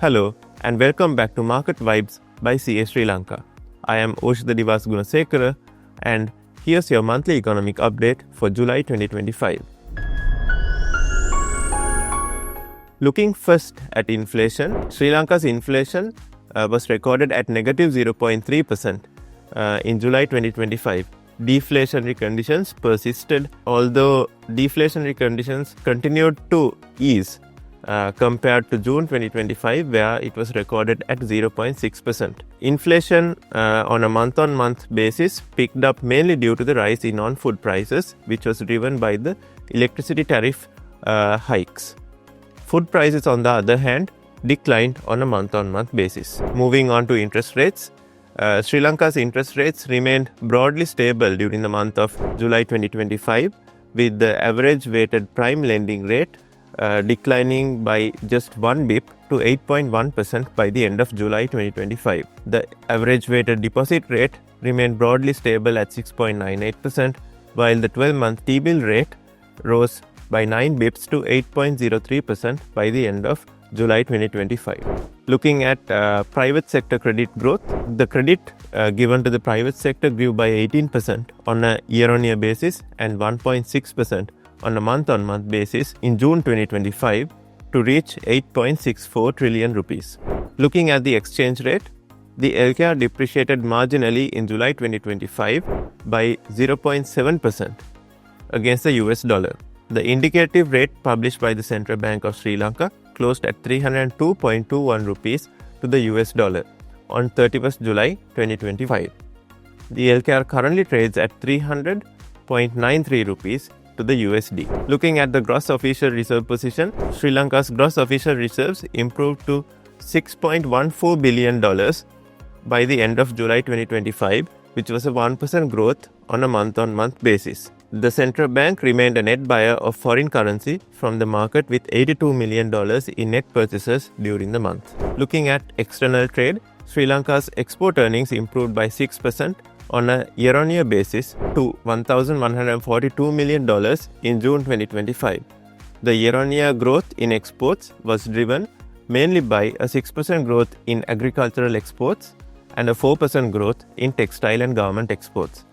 Hello and welcome back to Market Vibes by CA Sri Lanka. I am 𝗟𝗶𝗻𝗀𝘀 and here's your monthly economic update for July 2025. Looking first at inflation, Sri Lanka's inflation was recorded at negative 0.3% in July 2025. Deflationary conditions persisted, although deflationary conditions continued to ease compared to June 2025, where it was recorded at 0.6%. Inflation on a month-on-month basis picked up mainly due to the rise in non-food prices, which was driven by the electricity tariff hikes. Food prices, on the other hand, declined on a month-on-month basis. Moving on to interest rates, Sri Lanka's interest rates remained broadly stable during the month of July 2025, with the average weighted prime lending rate declining by just 1 bp to 8.1% by the end of July 2025. The average weighted deposit rate remained broadly stable at 6.98%, while the 12-month T-bill rate rose by 9 bps to 8.03% by the end of July 2025. Looking at private sector credit growth, the credit given to the private sector grew by 18% on a year-on-year basis and 1.6% on a month-on-month basis in June 2025 to reach 8.64 trillion rupees. Looking at the exchange rate, the 𝗟𝗻𝗃 depreciated marginally in July 2025 by 0.7% against the US dollar. The indicative rate published by the Central Bank of Sri Lanka closed at 302.21 rupees to the US dollar on 31st July 2025. The 𝗟𝗃 currently trades at 300.93 rupees to the USD. Looking at the gross official reserve position, Sri Lanka's gross official reserves improved to $6.14 billion by the end of July 2025, which was a 1% growth on a month-on-month basis. The central bank remained a net buyer of foreign currency from the market with $82 million in net purchases during the month. Looking at external trade, Sri Lanka's export earnings improved by 6% on a year-on-year basis to $1,142 million in June 2025. The year-on-year growth in exports was driven mainly by a 6% growth in agricultural exports and a 4% growth in textile and garment exports.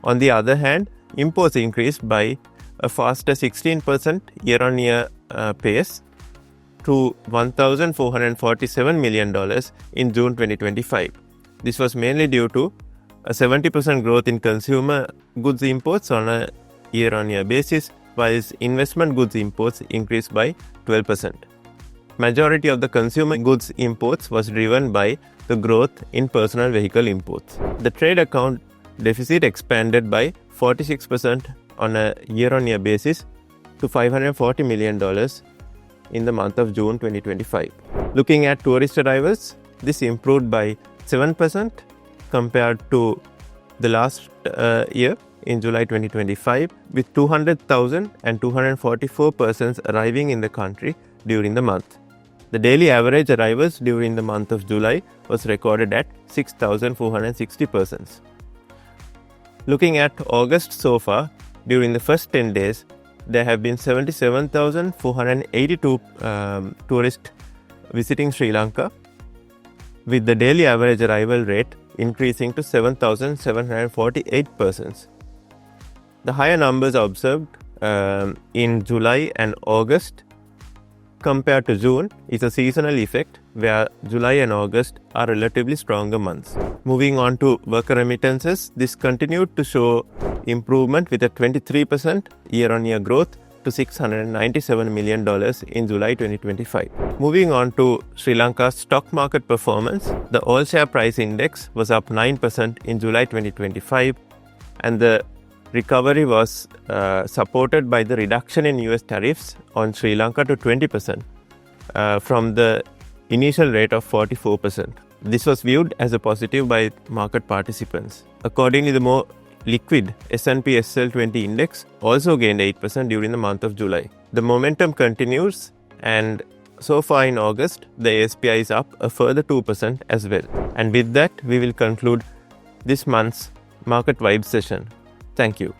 On the other hand, imports increased by a faster 16% year-on-year pace to $1,447 million in June 2025. This was mainly due to a 70% growth in consumer goods imports on a year-on-year basis, whilst investment goods imports increased by 12%. Majority of the consumer goods imports was driven by the growth in personal vehicle imports. The trade account deficit expanded by 46% on a year-on-year basis to $540 million in the month of June 2025. Looking at tourist arrivals, this improved by 7% compared to the last year in July 2025, with 200,000 and 244 persons arriving in the country during the month. The daily average arrivals during the month of July was recorded at 6,460 persons. Looking at August so far, during the first 10 days, there have been 77,482 tourists visiting Sri Lanka, with the daily average arrival rate increasing to 7,748 persons. The higher numbers observed in July and August compared to June is a seasonal effect, where July and August are relatively stronger months. Moving on to worker remittances, this continued to show improvement with a 23% year-on-year growth to $697 million in July 2025. Moving on to Sri Lanka's stock market performance, the all-share price index was up 9% in July 2025, and the recovery was supported by the reduction in US tariffs on Sri Lanka to 20% from the initial rate of 44%. This was viewed as a positive by market participants. Accordingly, the more liquid S&P SL20 index also gained 8% during the month of July. The momentum continues, and so far in August, the ASPI is up a further 2% as well. And with that, we will conclude this month's Market Vibes session. Thank you.